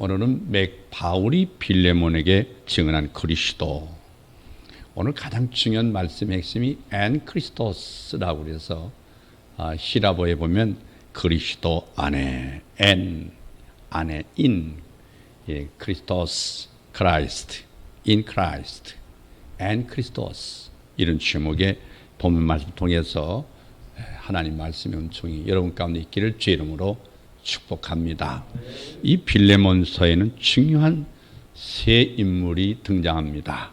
오늘은 바울이 빌레몬에게 증언한 그리스도. 오늘 가장 중요한 말씀의 핵심이 엔 크리스토스라고 그래서 히라보에 보면 그리스도 안에, 엔 안에, 인, 크리스토스, 크라이스트, 인 크라이스트, 엔 크리스토스, 이런 제목의 본문 말씀 통해서 하나님 말씀의 은총이 여러분 가운데 있기를 주의 이름으로 축복합니다. 이 빌레몬서에는 중요한 세 인물이 등장합니다.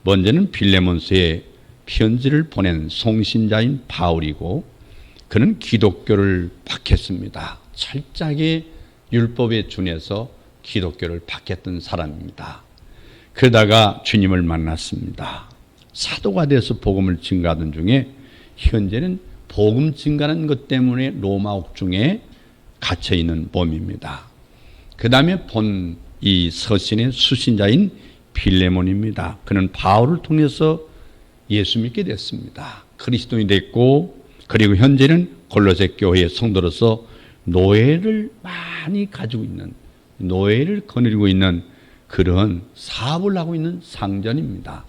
먼저는 빌레몬서에 편지를 보낸 송신자인 바울이고, 그는 기독교를 받겠습니다. 철저하게 율법에 준해서 기독교를 받겠던 사람입니다. 그러다가 주님을 만났습니다. 사도가 돼서 복음을 증가하던 중에 현재는 복음 증가하는 것 때문에 로마 옥중에 갇혀 있는 몸입니다. 그 다음에 본 이 서신의 수신자인 빌레몬입니다. 그는 바울을 통해서 예수 믿게 됐습니다. 그리스도인이 됐고, 그리고 현재는 골로새 교회의 성도로서 노예를 많이 가지고 있는, 노예를 거느리고 있는 그런 사업을 하고 있는 상전입니다.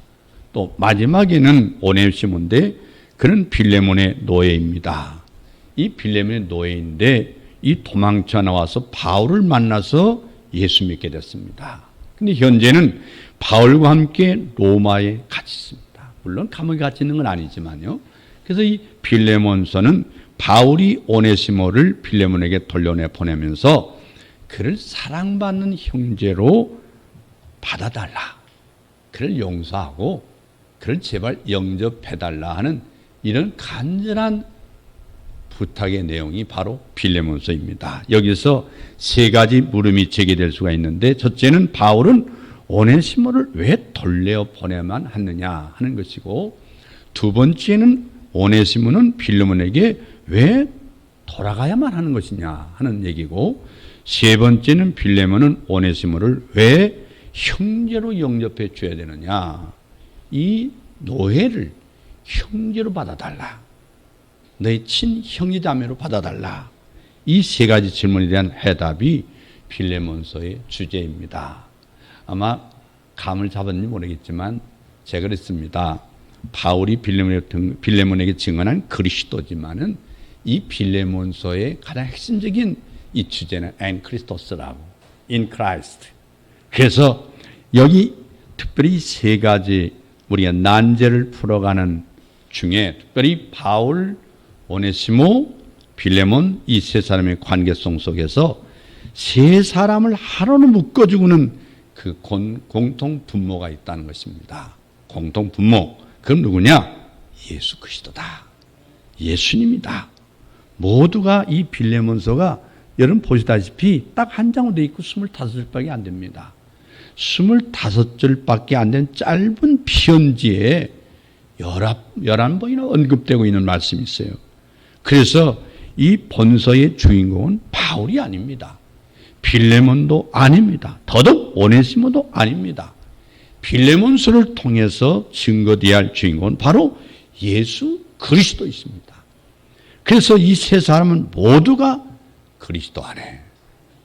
또 마지막에는 오네시모인데 그는 빌레몬의 노예입니다. 이 빌레몬의 노예인데 이 도망쳐 나와서 바울을 만나서 예수 믿게 됐습니다. 근데 현재는 바울과 함께 로마에 갇혀 있습니다. 물론 감옥에 갇혀 있는 건 아니지만요. 그래서 이 빌레몬서는 바울이 오네시모를 빌레몬에게 돌려내 보내면서 그를 사랑받는 형제로 받아달라, 그를 용서하고 그를 제발 영접해달라 하는 이런 간절한 부탁의 내용이 바로 빌레몬서입니다. 여기서 세 가지 물음이 제기될 수가 있는데, 첫째는 바울은 오네시모를 왜 돌려 보내만 하느냐 하는 것이고, 두 번째는 오네시모는 빌레몬에게 왜 돌아가야만 하는 것이냐 하는 얘기고, 세 번째는 빌레몬은 오네시모를 왜 형제로 영접해 줘야 되느냐, 이 노예를 형제로 받아달라, 너희 친형제자매로 받아달라, 이 세 가지 질문에 대한 해답이 빌레몬서의 주제입니다. 아마 감을 잡았는지 모르겠지만 제가 그랬습니다. 바울이 빌레몬에게 증언한 그리스도지만은 이 빌레몬서의 가장 핵심적인 이 주제는 엔 크리스토스라고, 인 크라이스트. 그래서 여기 특별히 세 가지 우리가 난제를 풀어가는 중에 특별히 바울, 오네시모, 빌레몬, 이 세 사람의 관계성 속에서 세 사람을 하나로 묶어주고는 그 공통 분모가 있다는 것입니다. 공통 분모. 그럼 누구냐? 예수 그리스도다. 예수님이다. 모두가 이 빌레몬서가 여러분 보시다시피 딱 한 장으로 되어 있고 25줄밖에 안 됩니다. 25줄밖에 안 된 짧은 편지에 11번이나 언급되고 있는 말씀이 있어요. 그래서 이 본서의 주인공은 바울이 아닙니다. 빌레몬도 아닙니다. 더더욱 오네시모도 아닙니다. 빌레몬서를 통해서 증거되어야 할 주인공은 바로 예수 그리스도이십니다. 그래서 이 세 사람은 모두가 그리스도 안에,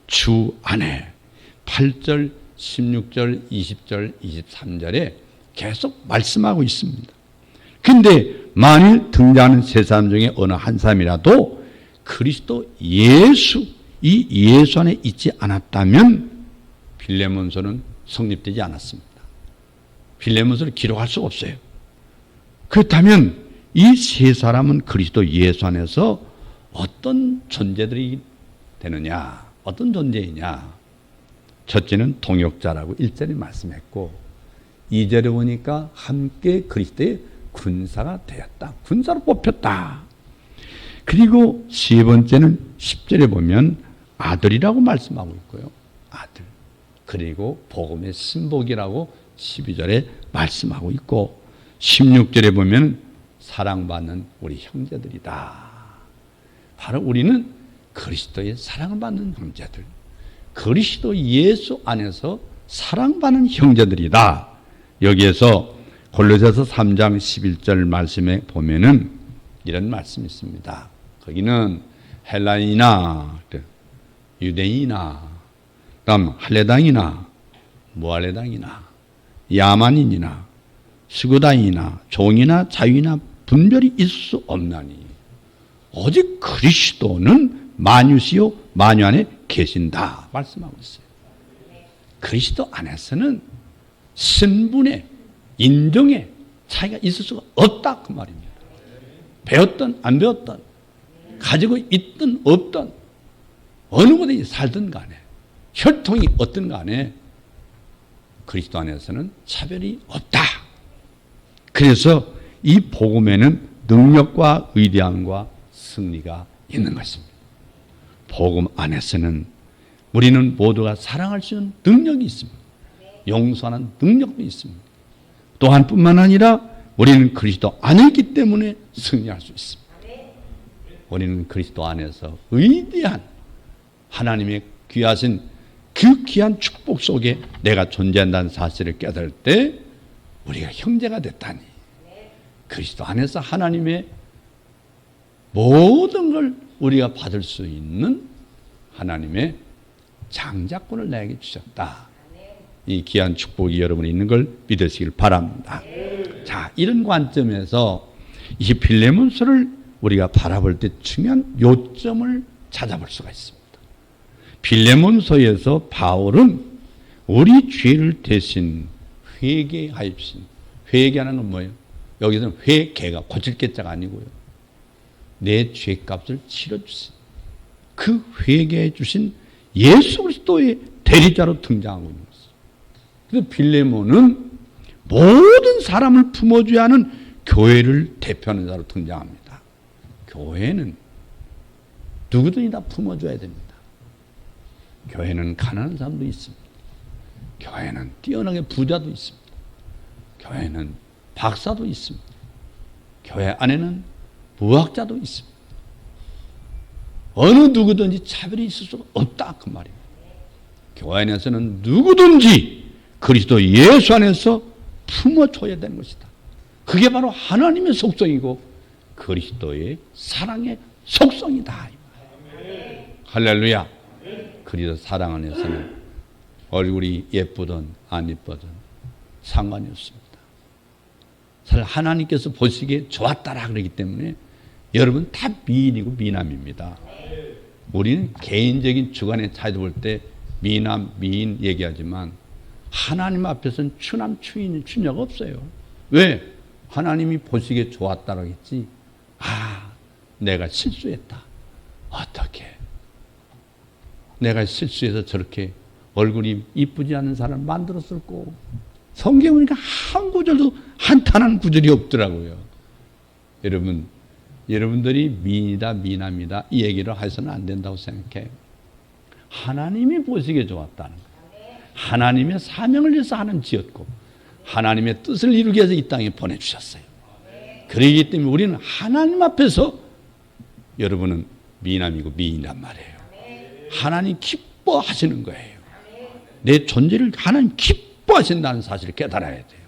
주 안에 8절, 16절, 20절, 23절에 계속 말씀하고 있습니다. 그런데 만일 등장하는 세 사람 중에 어느 한 사람이라도 그리스도 예수, 이 예수 안에 있지 않았다면 빌레몬서는 성립되지 않았습니다. 빌레몬서를 기록할 수가 없어요. 그렇다면 이 세 사람은 그리스도 예수 안에서 어떤 존재들이 되느냐, 어떤 존재이냐. 첫째는 동역자라고 1절에 말씀했고, 2절에 보니까 함께 그리스도의 군사가 되었다. 군사로 뽑혔다. 그리고 세 번째는 10절에 보면 아들이라고 말씀하고 있고요. 아들. 그리고 복음의 신복이라고 12절에 말씀하고 있고, 16절에 보면 사랑받는 우리 형제들이다. 바로 우리는 그리스도의 사랑받는 형제들, 그리스도 예수 안에서 사랑받는 형제들이다. 여기에서 골로새서 3장 11절 말씀에 보면은 이런 말씀이 있습니다. 거기는 헬라인이나 유대인이나 다음 할례당이나 무할례당이나 야만인이나 스구다인이나 종이나 자유나 분별이 있을 수 없나니 오직 그리스도는 만유시요 만유 안에 계신다 말씀하고 있어요. 그리스도 안에서는 신분의 인정의 차이가 있을 수가 없다 그 말입니다. 배웠든 안 배웠든 가지고 있든 없든 어느 곳에 살든 간에 혈통이 어떤 간에 그리스도 안에서는 차별이 없다. 그래서 이 복음에는 능력과 의대함과 승리가 있는 것입니다. 복음 안에서는 우리는 모두가 사랑할 수 있는 능력이 있습니다. 용서하는 능력도 있습니다. 또한 뿐만 아니라 우리는 그리스도 안에 있기 때문에 승리할 수 있습니다. 우리는 그리스도 안에서 위대한 하나님의 귀하신 그 귀한 축복 속에 내가 존재한다는 사실을 깨달을 때 우리가 형제가 됐다니 그리스도 안에서 하나님의 모든 걸 우리가 받을 수 있는 하나님의 장자권을 나에게 주셨다. 이 귀한 축복이 여러분이 있는 걸 믿으시길 바랍니다. 자, 이런 관점에서 이 빌레몬서를 우리가 바라볼 때 중요한 요점을 찾아볼 수가 있습니다. 빌레몬서에서 바울은 우리 죄를 대신 회개하여 주신, 회개하는 건 뭐예요? 여기서는 회개가 고칠 개자가 아니고요. 내 죄값을 치러주신 그 회개해 주신 예수 그리스도의 대리자로 등장하고 있는 것이죠. 그래서 빌레몬은 모든 사람을 품어줘야 하는 교회를 대표하는 자로 등장합니다. 교회는 누구든지 다 품어줘야 됩니다. 교회는 가난한 사람도 있습니다. 교회는 뛰어나게 부자도 있습니다. 교회는 박사도 있습니다. 교회 안에는 무학자도 있습니다. 어느 누구든지 차별이 있을 수가 없다 그 말입니다. 교회 안에서는 누구든지 그리스도 예수 안에서 품어줘야 되는 것이다. 그게 바로 하나님의 속성이고 그리스도의 사랑의 속성이다. 할렐루야. 그리스도 사랑 안에서는 얼굴이 예쁘든 안 예쁘든 상관이 없습니다. 사실 하나님께서 보시기에 좋았다라 그러기 때문에 여러분 다 미인이고 미남입니다. 우리는 개인적인 주관의 차이도 볼 때 미남, 미인 얘기하지만 하나님 앞에서는 추남, 추인, 추녀가 없어요. 왜? 하나님이 보시기에 좋았다라고 했지. 아, 내가 실수했다. 어떻게? 내가 실수해서 저렇게 얼굴이 이쁘지 않은 사람을 만들었을꼬. 성경 보니까 한 구절도 한탄한 구절이 없더라고요. 여러분들이 미인이다, 미남이다 이 얘기를 해서는 안 된다고 생각해요. 하나님이 보시기에 좋았다는 거예요. 하나님의 사명을 위해서 하나님 지었고 하나님의 뜻을 이루기 위해서 이 땅에 보내주셨어요. 그러기 때문에 우리는 하나님 앞에서 여러분은 미남이고 미인이란 말이에요. 하나님 기뻐하시는 거예요. 내 존재를 하나님 기뻐하신다는 사실을 깨달아야 돼요.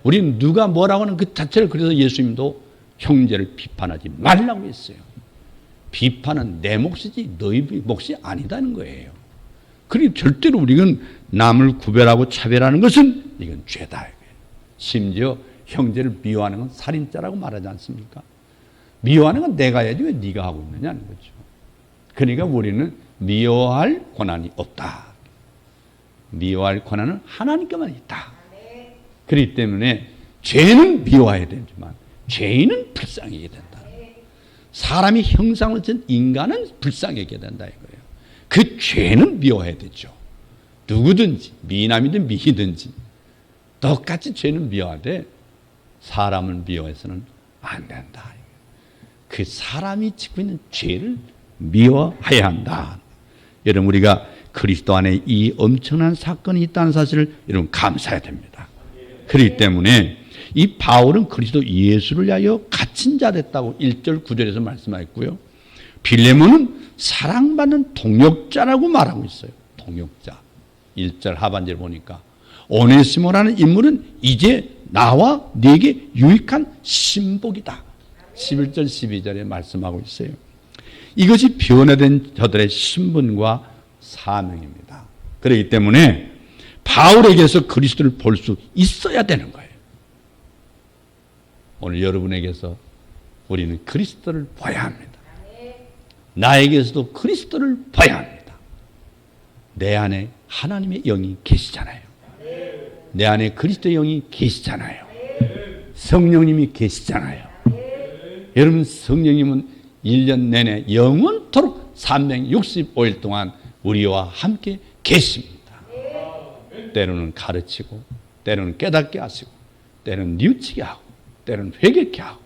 우리는 누가 뭐라고 하는 그 자체를 그래서 예수님도 형제를 비판하지 말라고 했어요. 비판은 내 몫이지 너희 몫이 아니다는 거예요. 그러니 절대로 우리는 남을 구별하고 차별하는 것은 이건 죄다. 심지어 형제를 미워하는 건 살인자라고 말하지 않습니까? 미워하는 건 내가 해야지 왜 네가 하고 있느냐는 거죠. 그러니까 우리는 미워할 권한이 없다. 미워할 권한은 하나님께만 있다. 그렇기 때문에 죄는 미워해야 되지만 죄인은 불쌍하게 된다. 사람이 형상을 진 인간은 불쌍하게 된다 이거예요. 그 죄는 미워해야 되죠. 누구든지 미남이든 미이든지 똑같이 죄는 미워하되 사람을 미워해서는 안 된다. 그 사람이 짓고 있는 죄를 미워해야 한다. 여러분 우리가 그리스도 안에 이 엄청난 사건이 있다는 사실을 여러분 감사해야 됩니다. 그렇기 때문에 이 바울은 그리스도 예수를 위하여 갇힌 자 됐다고 1절 9절에서 말씀하였고요. 빌레몬은 사랑받는 동역자라고 말하고 있어요. 동역자. 1절 하반절 보니까 오네시모라는 인물은 이제 나와 네게 유익한 신복이다. 11절 12절에 말씀하고 있어요. 이것이 변화된 저들의 신분과 사명입니다. 그렇기 때문에 바울에게서 그리스도를 볼 수 있어야 되는 거예요. 오늘 여러분에게서 우리는 그리스도를 봐야 합니다. 나에게서도 그리스도를 봐야 합니다. 내 안에 하나님의 영이 계시잖아요. 내 안에 그리스도의 영이 계시잖아요. 성령님이 계시잖아요. 여러분, 성령님은 1년 내내 영원토록 365일 동안 우리와 함께 계십니다. 때로는 가르치고, 때로는 깨닫게 하시고, 때로는 뉘우치게 하고, 때로는 회개케 하고,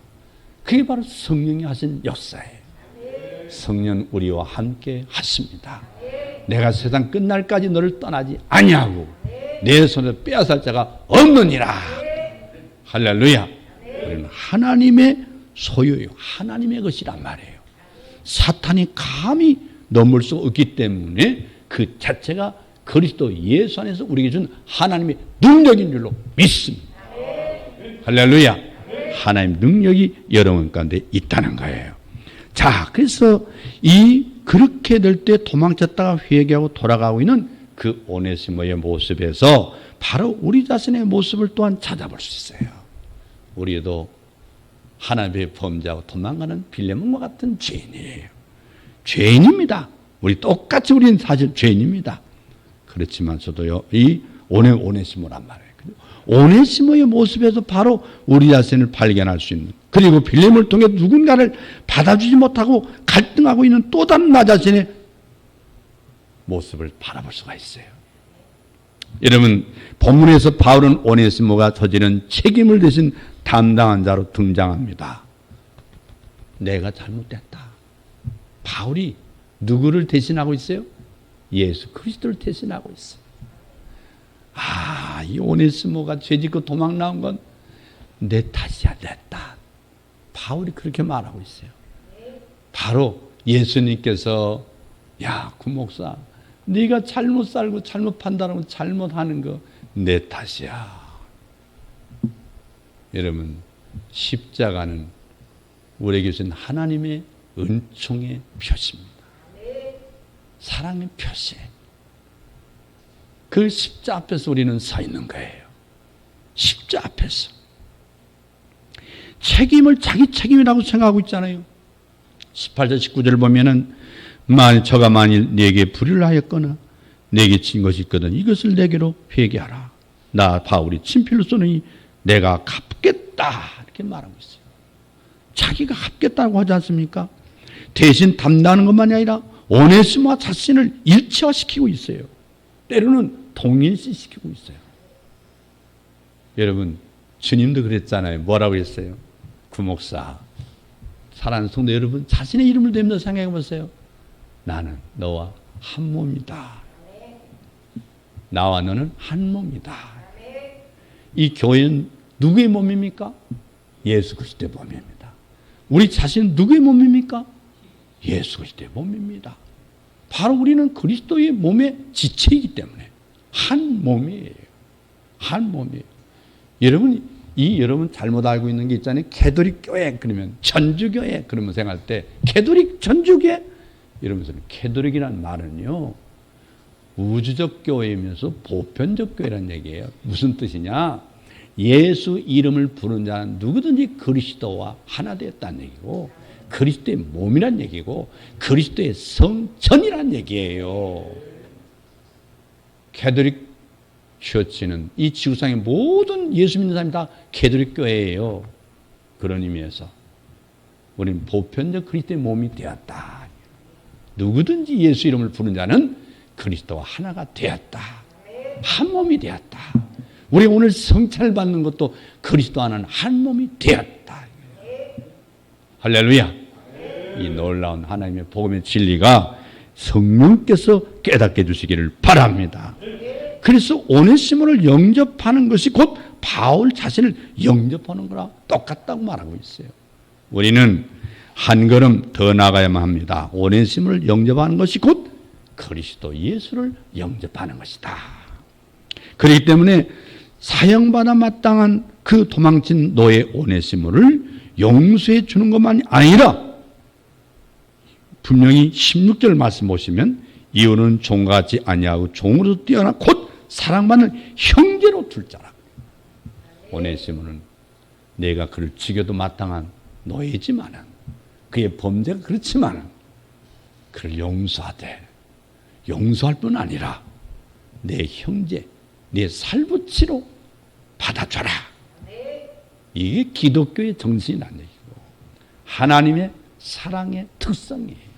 그게 바로 성령이 하신 역사예요. 성령 우리와 함께 하십니다. 내가 세상 끝날까지 너를 떠나지 아니하고 내 손에 빼앗을 자가 없느니라. 할렐루야. 우리는 하나님의 소유요, 하나님의 것이란 말이에요. 사탄이 감히 넘을 수 없기 때문에 그 자체가 그리스도 예수 안에서 우리에게 준 하나님의 능력인 줄로 믿습니다. 할렐루야. 하나님 능력이 여러분 가운데 있다는 거예요. 자, 그래서 그렇게 될 때 도망쳤다가 회개하고 돌아가고 있는 그 오네시모의 모습에서 바로 우리 자신의 모습을 또한 찾아볼 수 있어요. 우리도 하나님의 범죄하고 도망가는 빌레몬과 같은 죄인이에요. 죄인입니다. 우리 똑같이 우리는 사실 죄인입니다. 그렇지만서도요, 이 오네시모란 말이에요. 오네시모의 모습에서 바로 우리 자신을 발견할 수 있는, 그리고 빌레몬을 통해 누군가를 받아주지 못하고 갈등하고 있는 또 다른 나 자신의 모습을 바라볼 수가 있어요. 여러분, 본문에서 바울은 오네시모가 저지른 책임을 대신 담당한 자로 등장합니다. 내가 잘못됐다. 바울이 누구를 대신하고 있어요? 예수 그리스도를 대신하고 있어요. 이 오네시모가 죄짓고 도망 나온 건 내 탓이야, 내 탓. 바울이 그렇게 말하고 있어요. 바로 예수님께서, 야, 구목사, 네가 잘못 살고 잘못 판단하고 잘못하는 거 내 탓이야. 여러분, 십자가는 우리에게 주신 하나님의 은총의 표시입니다. 사랑의 표시. 그 십자 앞에서 우리는 서 있는 거예요. 십자 앞에서. 책임을 자기 책임이라고 생각하고 있잖아요. 18절 19절을 보면은 저가 만일 네게 불의를 하였거나 네게 진 것이 있거든 이것을 내게로 회개하라. 나 바울이 친필로 쏘니 내가 갚겠다. 이렇게 말하고 있어요. 자기가 갚겠다고 하지 않습니까? 대신 담당하는 것만이 아니라 오네시모와 자신을 일체화시키고 있어요. 때로는 동일시시키고 있어요. 여러분, 주님도 그랬잖아요. 뭐라고 했어요? 구목사, 사랑하는 성도 여러분, 자신의 이름을 대면서 생각해 보세요. 나는 너와 한 몸이다. 나와 너는 한 몸이다. 이 교회는 누구의 몸입니까? 예수 그리스도의 몸입니다. 우리 자신은 누구의 몸입니까? 예수 그리스도의 몸입니다. 바로 우리는 그리스도의 몸의 지체이기 때문에 한 몸이에요. 한 몸이에요. 여러분 잘못 알고 있는 게 있잖아요. 캐톨릭 교회 그러면 천주교회 그러면 생각할 때 캐톨릭 천주교회 이러면서는 캐톨릭이라는 말은요, 우주적 교회이면서 보편적 교회라는 얘기예요. 무슨 뜻이냐? 예수 이름을 부르는 자는 누구든지 그리스도와 하나 되었다는 얘기고, 그리스도의 몸이란 얘기고, 그리스도의 성전이란 얘기예요. 캐톨릭 처치는 이 지구상의 모든 예수 믿는 사람이 다 캐톨릭 교회예요. 그런 의미에서 우리는 보편적 그리스도의 몸이 되었다. 누구든지 예수 이름을 부르는 자는 그리스도와 하나가 되었다. 한 몸이 되었다. 우리 오늘 성찬을 받는 것도 그리스도 하나는 한 몸이 되었다. 할렐루야. 이 놀라운 하나님의 복음의 진리가 성령께서 깨닫게 해주시기를 바랍니다. 그래서 오네시모를 영접하는 것이 곧 바울 자신을 영접하는 거랑 똑같다고 말하고 있어요. 우리는 한 걸음 더 나가야만 합니다. 오네시모를 영접하는 것이 곧 그리스도 예수를 영접하는 것이다. 그렇기 때문에 사형받아 마땅한 그 도망친 노예 오네시모를 용서해 주는 것만이 아니라 분명히 16절 말씀 보시면 이유는 종같이 아니하고 종으로 뛰어나 곧 사랑받는 형제로 둘 자라. 오네시모는 내가 그를 죽여도 마땅한 노예지만은 그의 범죄가 그렇지만은 그를 용서하되 용서할 뿐 아니라 내 형제, 내 살부치로 받아줘라. 이게 기독교의 정신이라는 얘기고 하나님의 사랑의 특성이에요.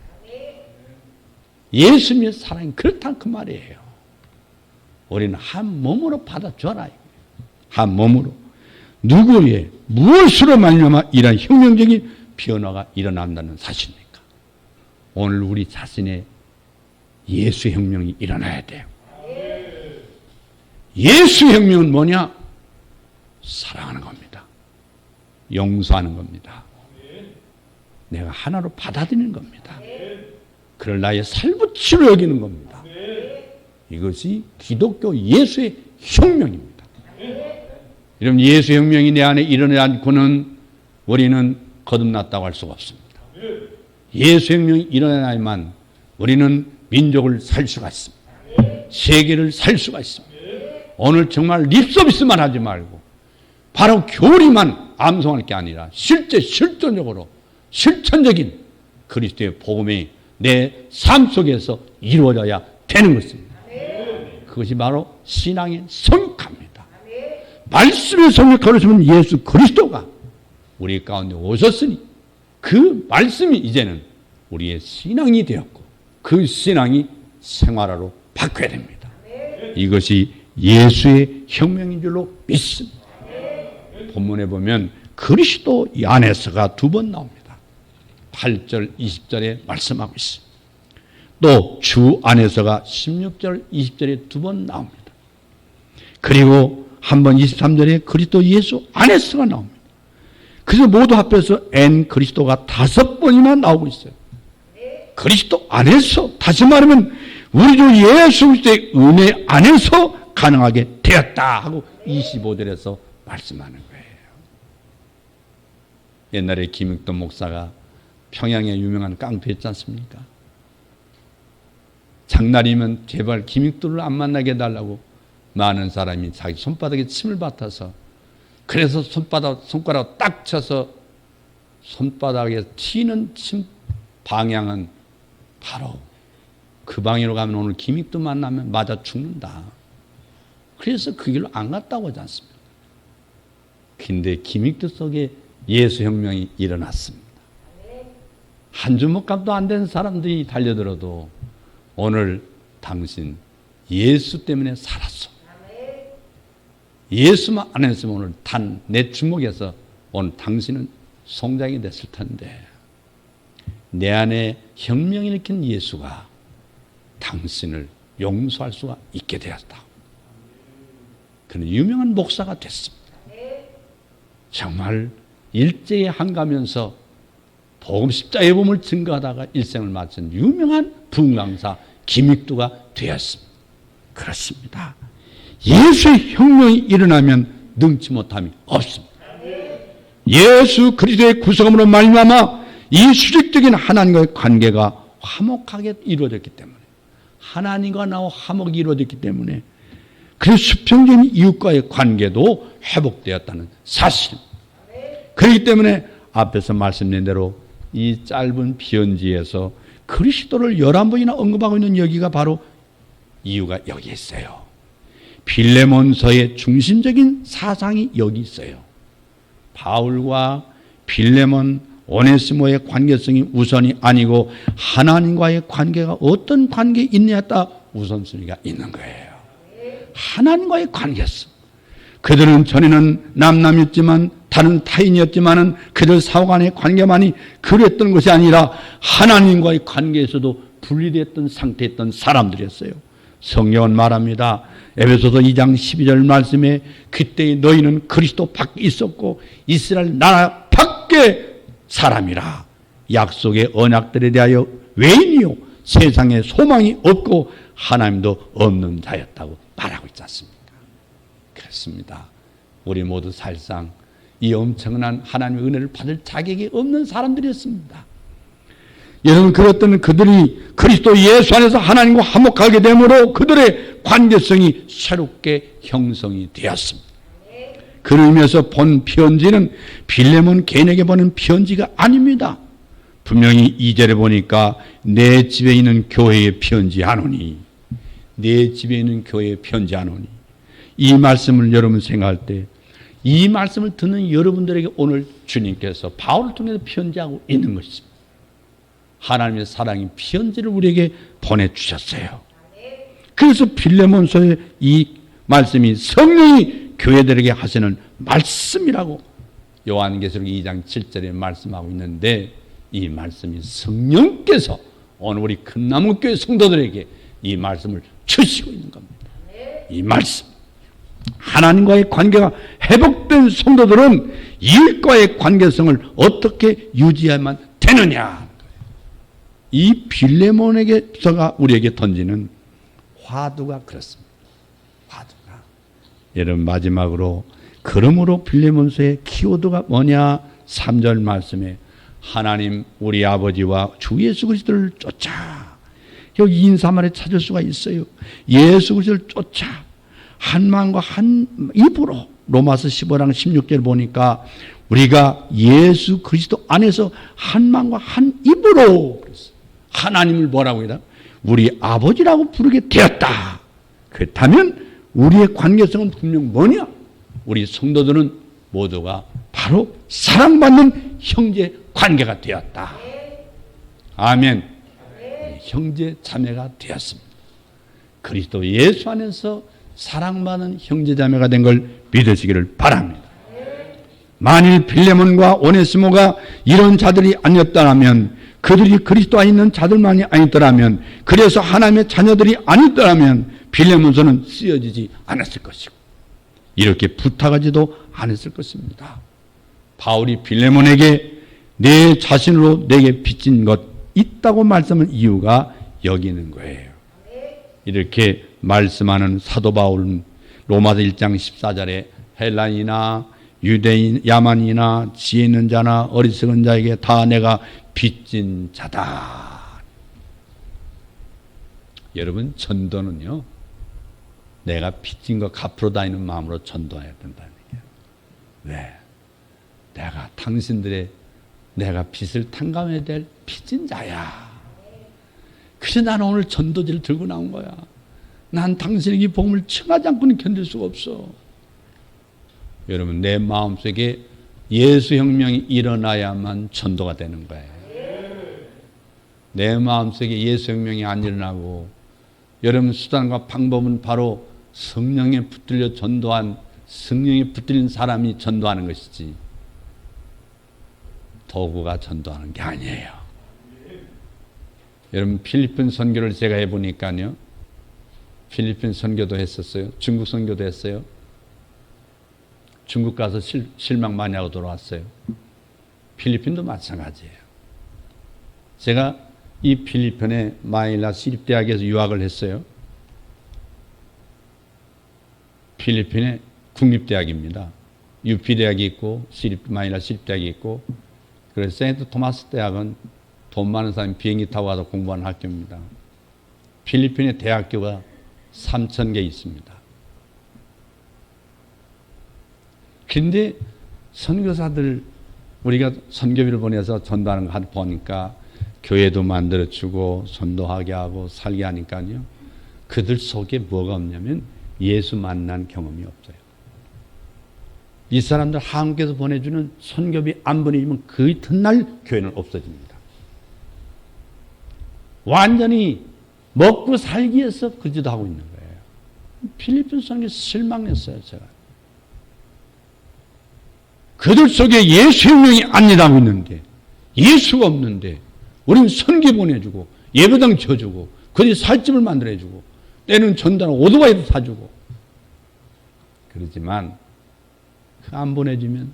예수님의 사랑이 그렇다는 그 말이에요. 우리는 한 몸으로 받아줘라. 한 몸으로. 누구의 무엇으로 말미암아 이런 혁명적인 변화가 일어난다는 사실입니까? 오늘 우리 자신의 예수 혁명이 일어나야 돼요. 예수 혁명은 뭐냐? 사랑하는 겁니다. 용서하는 겁니다. 내가 하나로 받아들이는 겁니다. 그를 나의 살부치로 여기는 겁니다. 이것이 기독교 예수의 혁명입니다. 여러분, 예수 혁명이 내 안에 일어나지 않고는 우리는 거듭났다고 할 수가 없습니다. 예수 혁명이 일어나야만 우리는 민족을 살 수가 있습니다. 세계를 살 수가 있습니다. 오늘 정말 립서비스만 하지 말고 바로 교리만 암송할 게 아니라 실질적으로 실천적인 그리스도의 복음이 내 삶 속에서 이루어져야 되는 것입니다. 그것이 바로 신앙의 성격입니다. 말씀의 성격으로서는 예수 그리스도가 우리 가운데 오셨으니 그 말씀이 이제는 우리의 신앙이 되었고 그 신앙이 생활화로 바뀌어야 됩니다. 이것이 예수의 혁명인 줄로 믿습니다. 본문에 보면 그리스도 안에서가 두 번 나옵니다. 8절, 20절에 말씀하고 있습니다. 또 주 안에서가 16절, 20절에 두 번 나옵니다. 그리고 한 번 23절에 그리스도 예수 안에서가 나옵니다. 그래서 모두 합해서 N 그리스도가 5번이나 나오고 있어요. 그리스도 안에서, 다시 말하면 우리 주 예수 그리스도의 은혜 안에서 가능하게 되었다 하고 25절에서 말씀하는 거예요. 옛날에 김익돈 목사가 평양에 유명한 깡패였지 않습니까? 장날이면 제발 김익돈을 안 만나게 해달라고 많은 사람이 자기 손바닥에 침을 뱉어서, 그래서 손가락 딱 쳐서 손바닥에 튀는 침 방향은 바로 그 방향으로 가면 오늘 김익돈 만나면 맞아 죽는다. 그래서 그 길로 안 갔다고 하지 않습니까? 근데 김익돈 속에 예수 혁명이 일어났습니다. 한 주먹값도 안 되는 사람들이 달려들어도 오늘 당신 예수 때문에 살았어. 예수만 안 했으면 오늘 단 내 주먹에서 오늘 당신은 송장이 됐을 텐데, 내 안에 혁명을 일으킨 예수가 당신을 용서할 수가 있게 되었다. 그는 유명한 목사가 됐습니다. 정말 일제에 한가면서 복음 십자가의 복음을 증거하다가 일생을 마친 유명한 부흥강사 김익두가 되었습니다. 그렇습니다. 예수의 혁명이 일어나면 능치 못함이 없습니다. 예수 그리스도의 구속함으로 말미암아 이 수직적인 하나님과의 관계가 화목하게 이루어졌기 때문에, 하나님과 나와 화목이 이루어졌기 때문에 그 수평적인 이웃과의 관계도 회복되었다는 사실입니다. 그렇기 때문에 앞에서 말씀드린 대로 이 짧은 편지에서 그리스도를 11번이나 언급하고 있는 여기가 바로 이유가 여기 있어요. 빌레몬서의 중심적인 사상이 여기 있어요. 바울과 빌레몬, 오네시모의 관계성이 우선이 아니고 하나님과의 관계가 어떤 관계에 있느냐에 따라 우선순위가 있는 거예요. 하나님과의 관계성. 그들은 전에는 남남이었지만 다른 타인이었지만은 그들 사후 간의 관계만이 그랬던 것이 아니라 하나님과의 관계에서도 분리됐던 상태였던 사람들이었어요. 성경은 말합니다. 에베소서 2장 12절 말씀에 그때 너희는 그리스도 밖에 있었고 이스라엘 나라 밖에 사람이라. 약속의 언약들에 대하여 외인이요 세상에 소망이 없고 하나님도 없는 자였다고 말하고 있지 않습니까? 그렇습니다. 우리 모두 사실상 이 엄청난 하나님의 은혜를 받을 자격이 없는 사람들이었습니다. 여러분, 그랬더니 그들이 그리스도 예수 안에서 하나님과 화목하게 되므로 그들의 관계성이 새롭게 형성이 되었습니다. 그런 의미에서 본 편지는 빌레몬 개인에게 보낸 편지가 아닙니다. 분명히 2절에 보니까 내 집에 있는 교회에 편지하노니, 내 집에 있는 교회에 편지하노니, 이 말씀을 여러분 생각할 때 이 말씀을 듣는 여러분들에게 오늘 주님께서 바울을 통해서 편지하고 있는 것입니다. 하나님의 사랑이 편지를 우리에게 보내주셨어요. 그래서 빌레몬서의 이 말씀이 성령이 교회들에게 하시는 말씀이라고 요한계시록 2장 7절에 말씀하고 있는데, 이 말씀이 성령께서 오늘 우리 금나무교회 성도들에게 이 말씀을 주시고 있는 겁니다. 이 말씀, 하나님과의 관계가 회복된 성도들은 이웃과의 관계성을 어떻게 유지해야만 되느냐, 이 빌레몬에게서가 우리에게 던지는 화두가 그렇습니다. 화두가. 여러분, 마지막으로 그러므로 빌레몬서의 키워드가 뭐냐? 3절 말씀에 하나님 우리 아버지와 주 예수 그리스도를 쫓아. 여기 인사말에 찾을 수가 있어요. 예수 그리스도를 쫓아 한 마음과 한 입으로. 로마서 15장 16절 보니까 우리가 예수 그리스도 안에서 한 마음과 한 입으로 하나님을 뭐라고 해라? 우리 아버지라고 부르게 되었다. 그렇다면 우리의 관계성은 분명 뭐냐? 우리 성도들은 모두가 바로 사랑받는 형제 관계가 되었다. 아멘. 형제 자매가 되었습니다. 그리스도 예수 안에서 사랑받는 형제 자매가 된 걸 믿으시기를 바랍니다. 만일 빌레몬과 오네시모가 이런 자들이 아니었다면, 그들이 그리스도 안에 있는 자들만이 아니더라면, 그래서 하나님의 자녀들이 아니더라면 빌레몬서는 쓰여지지 않았을 것이고 이렇게 부탁하지도 않았을 것입니다. 바울이 빌레몬에게 내 자신으로 내게 빚진 것 있다고 말씀한 이유가 여기 있는 거예요. 이렇게 말씀하는 사도 바울은 로마서 1장 14절에 헬라인이나 유대인, 야만이나 지혜 있는 자나 어리석은 자에게 다 내가 빚진 자다. 여러분, 전도는요, 내가 빚진 거 갚으러 다니는 마음으로 전도해야 된다는 얘기예요. 왜? 내가 당신들의 내가 빚을 탕감해야 될 빚진 자야. 그래서 나는 오늘 전도지를 들고 나온 거야. 난 당신에게 복음을 청하지 않고는 견딜 수가 없어. 여러분, 내 마음속에 예수 혁명이 일어나야만 전도가 되는 거예요. 내 마음속에 예수 혁명이 안 일어나고, 여러분 수단과 방법은 바로 성령에 붙들려 전도한, 성령에 붙들린 사람이 전도하는 것이지 도구가 전도하는 게 아니에요. 여러분, 필리핀 선교를 제가 해보니까요, 필리핀 선교도 했었어요. 중국 선교도 했어요. 중국 가서 실망 많이 하고 돌아왔어요. 필리핀도 마찬가지예요. 제가 이 필리핀의 마닐라 시립대학에서 유학을 했어요. 필리핀의 국립대학입니다. UP대학이 있고 마닐라 시립대학이 있고, 그래서 세인트 토마스 대학은 돈 많은 사람이 비행기 타고 가서 공부하는 학교입니다. 필리핀의 대학교가 3,000개 있습니다. 근데 선교사들, 우리가 선교비를 보내서 전도하는 거 보니까 교회도 만들어주고 선도하게 하고 살게 하니까요, 그들 속에 뭐가 없냐면 예수 만난 경험이 없어요. 이 사람들 한국에서 보내주는 선교비 안 보내주면 그 이튿날 교회는 없어집니다. 완전히 먹고 살기 위해서 그 짓도 하고 있는 거예요. 필리핀 선교에 실망했어요, 제가. 그들 속에 예수 혁명이 안 일어나고 있는데, 예수가 없는데 우리는 선교 보내주고 예배당 쳐주고 그들이 살집을 만들어주고 때는 전단을 오토바이도 사주고 그러지만 안 보내주면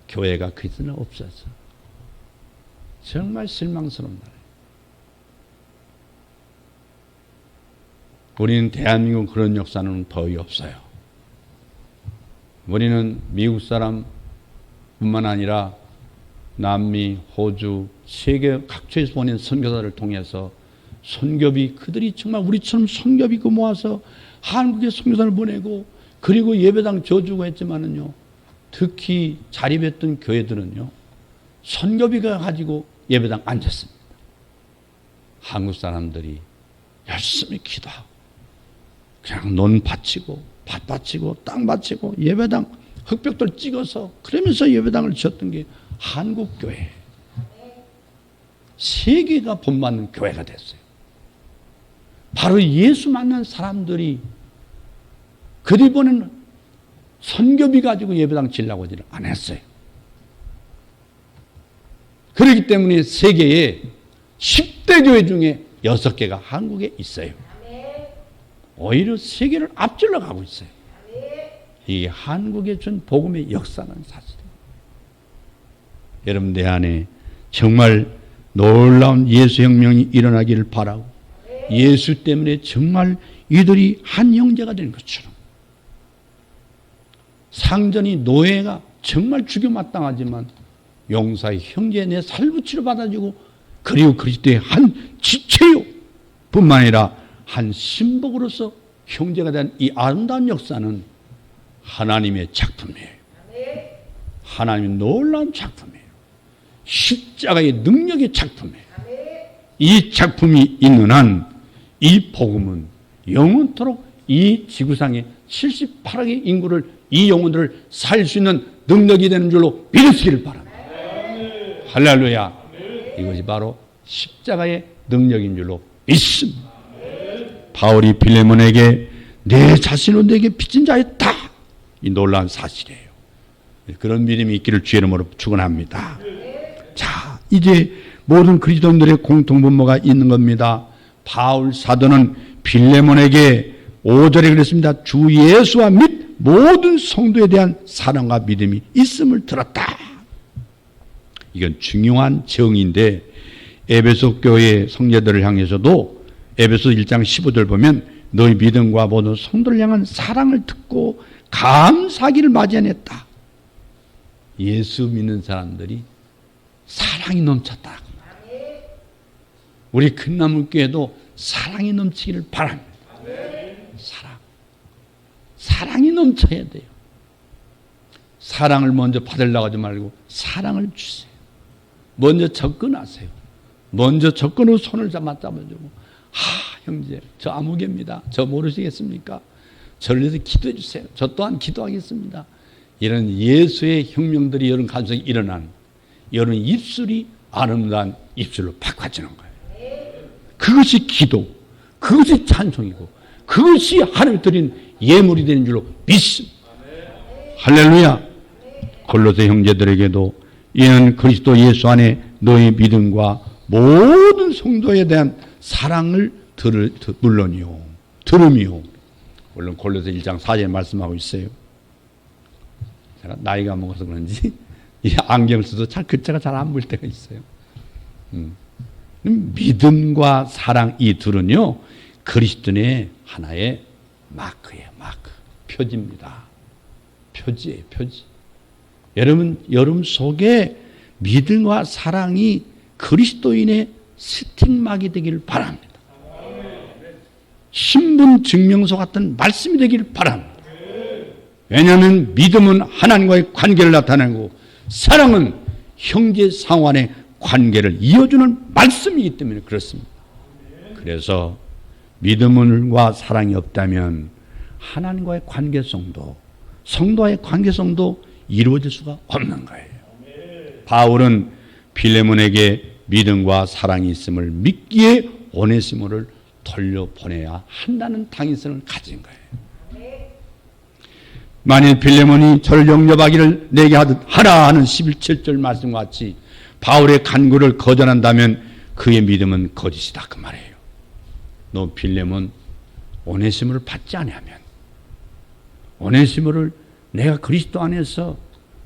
교회가 그 이전에 없어져. 정말 실망스러운 날이에요. 우리는 대한민국 그런 역사는 거의 없어요. 우리는 미국 사람 뿐만 아니라 남미, 호주, 세계 각처에서 보낸 선교사를 통해서 선교비, 그들이 정말 우리처럼 선교비 그 모아서 한국에 선교사를 보내고 그리고 예배당 져주고 했지만은요, 특히 자립했던 교회들은요, 선교비가 가지고 예배당 앉았습니다. 한국 사람들이 열심히 기도하고 그냥 논 바치고 밭 바치고 땅 바치고 예배당 흙벽돌 찍어서 그러면서 예배당을 지었던 게 한국 교회. 세계가 본받는 교회가 됐어요. 바로 예수 만난 사람들이 그들이 보낸 선교비 가지고 예배당 지으려고 하지는 안 했어요. 그렇기 때문에 세계에 10대 교회 중에 6개가 한국에 있어요. 오히려 세계를 앞질러 가고 있어요. 이게 한국에 준 복음의 역사는 사실입니다. 여러분 내 안에 정말 놀라운 예수혁명이 일어나기를 바라고 예수 때문에 정말 이들이 한 형제가 된 것처럼 상전이 노예가 정말 죽여마땅하지만 용사의 형제 내 살부치로 받아주고 그리고 그리스도의 한 지체요 뿐만 아니라 한 신복으로서 형제가 된 이 아름다운 역사는 하나님의 작품이에요. 하나님의 놀라운 작품이에요. 십자가의 능력의 작품이에요. 이 작품이 있는 한 이 복음은 영원토록 이 지구상의 78억의 인구를 이 영혼들을 살 수 있는 능력이 되는 줄로 믿으시기를 바랍니다. 할렐루야. 이것이 바로 십자가의 능력인 줄로 믿습니다. 바울이 빌레몬에게 내 자신은 내게 빚진 자였다. 이 놀라운 사실이에요. 그런 믿음이 있기를 주의 이름으로 축원합니다. 자, 이제 모든 그리스도인들의 공통분모가 있는 겁니다. 바울 사도는 빌레몬에게 5절에 그랬습니다. 주 예수와 및 모든 성도에 대한 사랑과 믿음이 있음을 들었다. 이건 중요한 정의인데 에베소 교회 성도들을 향해서도 에베소 1장 15절 보면 너희 믿음과 모든 성도를 향한 사랑을 듣고 감사하기를 맞이해냈다. 예수 믿는 사람들이 사랑이 넘쳤다. 우리 큰나물교회도 사랑이 넘치기를 바랍니다. 사랑이 넘쳐야 돼요. 사랑을 먼저 받으려고 하지 말고 사랑을 주세요. 먼저 접근하세요. 먼저 접근으로 손을 잡아주고 형제 저 아무개입니다. 저 모르시겠습니까? 저를 위해서 기도해 주세요. 저 또한 기도하겠습니다. 이런 예수의 혁명들이 여러분 가정에 일어난 여러분 입술이 아름다운 입술로 바꿔지는 거예요. 그것이 기도, 그것이 찬송이고 그것이 하나님 드린 예물이 되는 줄로 믿습니다. 할렐루야. 골로새 형제들에게도 이는 그리스도 예수 안에 너의 믿음과 모든 성도에 대한 사랑을 물론이요 들음이요. 물론 골로새 1장 4절에 말씀하고 있어요. 제가 나이가 먹어서 그런지 이 안경을 써도 잘 글자가 잘 안 보일 때가 있어요. 믿음과 사랑 이 둘은요 그리스도인의 하나의 마크예요. 마크. 표지입니다. 표지예요. 표지. 여러분 속에 믿음과 사랑이 그리스도인의 스틱막이 되기를 바랍니다. 신분 증명서 같은 말씀이 되기를 바랍니다. 왜냐하면 믿음은 하나님과의 관계를 나타내고 사랑은 형제 상환의 관계를 이어주는 말씀이기 때문에 그렇습니다. 그래서 믿음과 사랑이 없다면 하나님과의 관계성도 성도와의 관계성도 이루어질 수가 없는 거예요. 바울은 빌레몬에게 믿음과 사랑이 있음을 믿기에 오네시모를 돌려보내야 한다는 당위성을 가진 거예요. 만일 빌레몬이 저를 영접하기를 내게 하듯 하라 하는 11.7절 말씀과 같이 바울의 간구를 거절한다면 그의 믿음은 거짓이다 그 말이에요. 너 빌레몬 오네시모를 받지 아니하면 오네시모를 내가 그리스도 안에서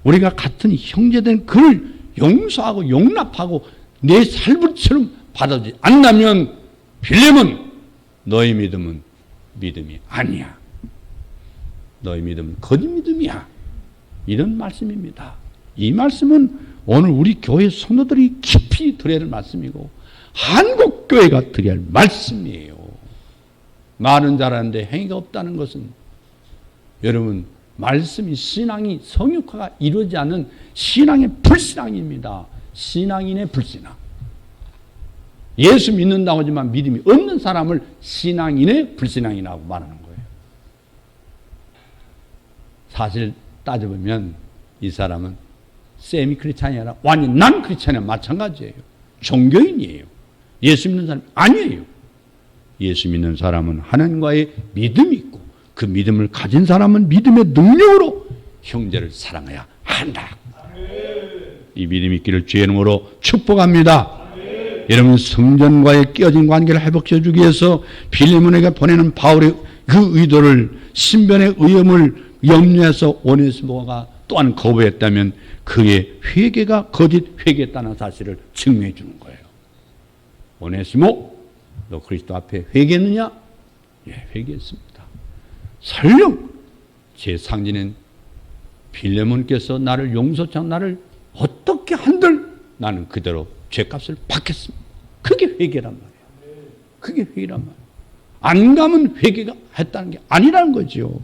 우리가 같은 형제된 그를 용서하고 용납하고 내 살부처럼 받아주지 않는다면 빌레몬 너의 믿음은 믿음이 아니야. 너의 믿음은 거짓 믿음이야. 이런 말씀입니다. 이 말씀은 오늘 우리 교회 성도들이 깊이 들어야 할 말씀이고 한국 교회가 드려야 할 말씀이에요. 말은 잘하는데 행위가 없다는 것은 여러분 말씀이 신앙이 성육화가 이루어지지 않는 신앙의 불신앙입니다. 신앙인의 불신앙. 예수 믿는다고 하지만 믿음이 없는 사람을 신앙인의 불신앙이라고 말하는 거예요. 사실 따져보면 이 사람은 세미 크리스찬이 아니라 완전 난 크리스찬이나 마찬가지예요. 종교인이에요. 예수 믿는 사람이 아니에요. 예수 믿는 사람은 하나님과의 믿음이 있고 그 믿음을 가진 사람은 믿음의 능력으로 형제를 사랑해야 한다. 이 믿음이 있기를 주의 이름으로 축복합니다. 여러분 성전과의 끼어진 관계를 회복해 주기 위해서 빌레몬에게 보내는 바울의 그 의도를 신변의 위험을 염려해서 오네시모가 또한 거부했다면 그의 회개가 거짓 회개했다는 사실을 증명해 주는 거예요. 오네시모 너 그리스도 앞에 회개했느냐? 예, 회개했습니다. 설령 제 상진인 빌레몬께서 나를 용서치 않고 나를 어떻게 한들 나는 그대로 죄값을 받겠습니다. 그게 회개란 말이에요. 그게 회개란 말이에요. 안 가면 회개가 했다는 게 아니라는 거죠.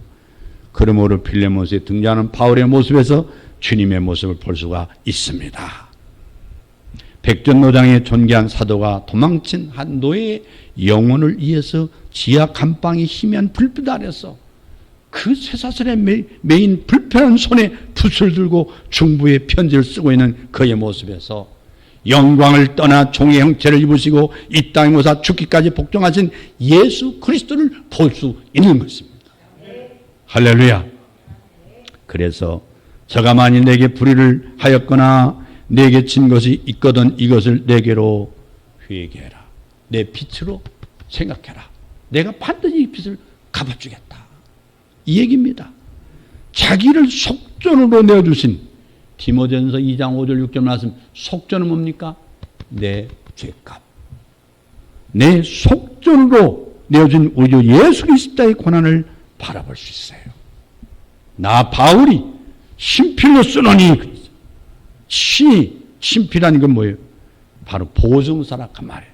그러므로 빌레몬스에 등장하는 바울의 모습에서 주님의 모습을 볼 수가 있습니다. 백전노장에 존귀한 사도가 도망친 한 노예의 영혼을 위해서 지하 감방의 희미한 불빛 아래서 그 쇠사슬에 매인 불편한 손에 붓을 들고 중부의 편지를 쓰고 있는 그의 모습에서 영광을 떠나 종의 형체를 입으시고 이 땅에 모사 죽기까지 복종하신 예수 그리스도를 볼 수 있는 것입니다. 할렐루야. 그래서 저가 만일 내게 불의를 하였거나 내게 진 것이 있거든 이것을 내게로 회개해라. 내 빚으로 생각해라. 내가 반드시 이 빚을 갚아주겠다. 이 얘기입니다. 자기를 속전으로 내어주신 디모데전서 2장 5절 6절 말씀, 속전은 뭡니까? 내 죄값. 내 속전으로 내어준 우리 주 예수 그리스도의 고난을 바라볼 수 있어요. 나 바울이 신필로 쓰노니, 신필한 건 뭐예요? 바로 보증서라 그 말이에요.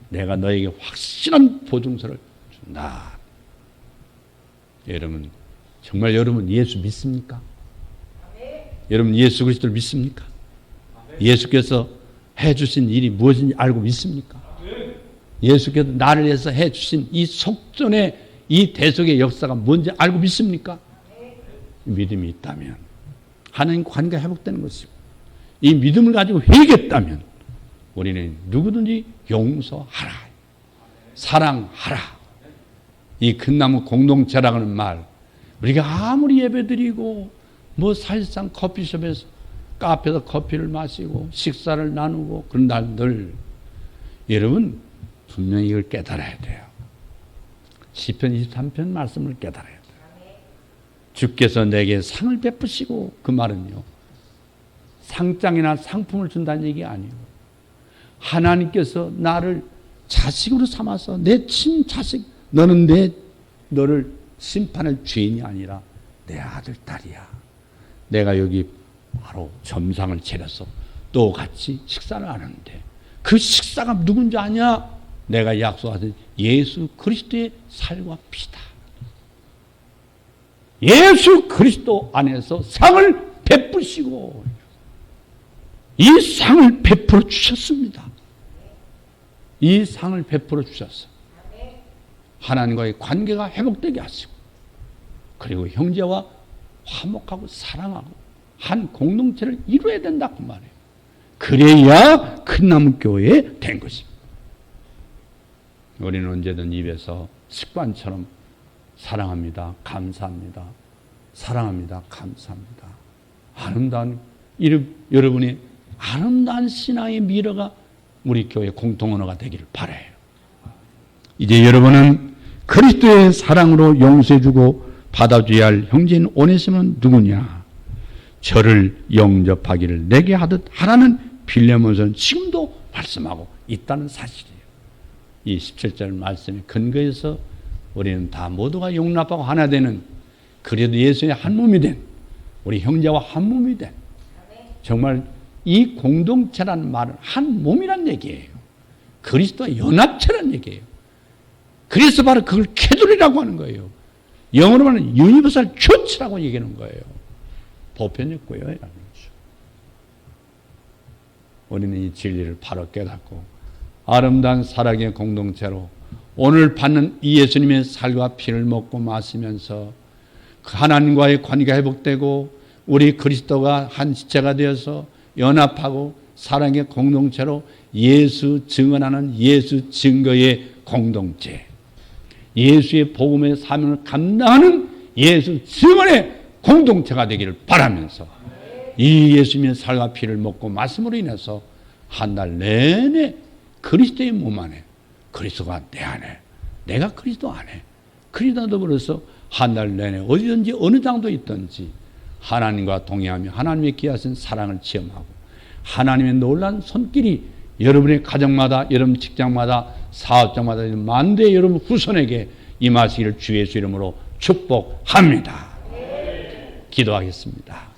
내가 너에게 확실한 보증서를 준다. 여러분, 정말 여러분 예수 믿습니까? 여러분 예수 그리스도를 믿습니까? 예수께서 해주신 일이 무엇인지 알고 믿습니까? 예수께서 나를 위해서 해주신 이 속전의 이 대속의 역사가 뭔지 알고 믿습니까? 믿음이 있다면 하나님 관계가 회복되는 것이고 이 믿음을 가지고 회개했다면 우리는 누구든지 용서하라, 사랑하라. 이 큰나무 공동체라고 하는 말, 우리가 아무리 예배드리고 뭐 사실상 커피숍에서 카페에서 커피를 마시고 식사를 나누고 그런 날들, 여러분 분명히 이걸 깨달아야 돼요. 시편 23편 말씀을 깨달아야 돼요. 주께서 내게 상을 베푸시고, 그 말은요 상장이나 상품을 준다는 얘기 아니에요. 하나님께서 나를 자식으로 삼아서 내 친자식, 너는 너를 심판할 죄인이 아니라 내 아들, 딸이야. 내가 여기 바로 점상을 차려서 또 같이 식사를 하는데 그 식사가 누군지 아냐? 내가 약속하신 예수 그리스도의 살과 피다. 예수 그리스도 안에서 상을 베푸시고 이 상을 베풀어 주셨습니다. 이 상을 베풀어 주셨어. 하나님과의 관계가 회복되게 하시고, 그리고 형제와 화목하고 사랑하고 한 공동체를 이루어야 된다 그 말이에요. 그래야 큰나무교회 된 것입니다. 우리는 언제든 입에서 습관처럼 사랑합니다, 감사합니다, 사랑합니다, 감사합니다. 아름다운 여러분의 아름다운 신앙의 미래가 우리 교회 공통 언어가 되기를 바라요. 이제 여러분은 그리스도의 사랑으로 용서해주고 받아줘야 할 형제인 오네시모는 누구냐? 저를 영접하기를 내게 하듯 하라는 빌레몬서는 지금도 말씀하고 있다는 사실이에요. 이 17절 말씀에 근거해서 우리는 다 모두가 용납하고 하나 되는, 그래도 예수의 한 몸이 된, 우리 형제와 한 몸이 된, 정말 이 공동체란 말은 한 몸이란 얘기예요. 그리스도와 연합체란 얘기예요. 그래서 바로 그걸 캐돌이라고 하는 거예요. 영어로 말하면 유니버설 처치라고 얘기하는 거예요. 보편적 교회라는 거죠. 우리는 이 진리를 바로 깨닫고 아름다운 사랑의 공동체로 오늘 받는 이 예수님의 살과 피를 먹고 마시면서 하나님과의 관계가 회복되고 우리 그리스도가 한 지체가 되어서 연합하고 사랑의 공동체로 예수 증언하는 예수 증거의 공동체, 예수의 복음의 사명을 감당하는 예수 증언의 공동체가 되기를 바라면서 이 예수님의 살과 피를 먹고 말씀으로 인해서 한 달 내내 그리스도의 몸 안에, 그리스도가 내 안에, 내가 그리스도 안에, 그리스도와 더불어서 한 달 내내 어디든지 어느 장소에 있든지 하나님과 동행하며 하나님의 귀하신 사랑을 체험하고 하나님의 놀라운 손길이 여러분의 가정마다, 여러분 직장마다, 사업장마다 만대 여러분 후손에게 임하시기를 주 예수 이름으로 축복합니다. 기도하겠습니다.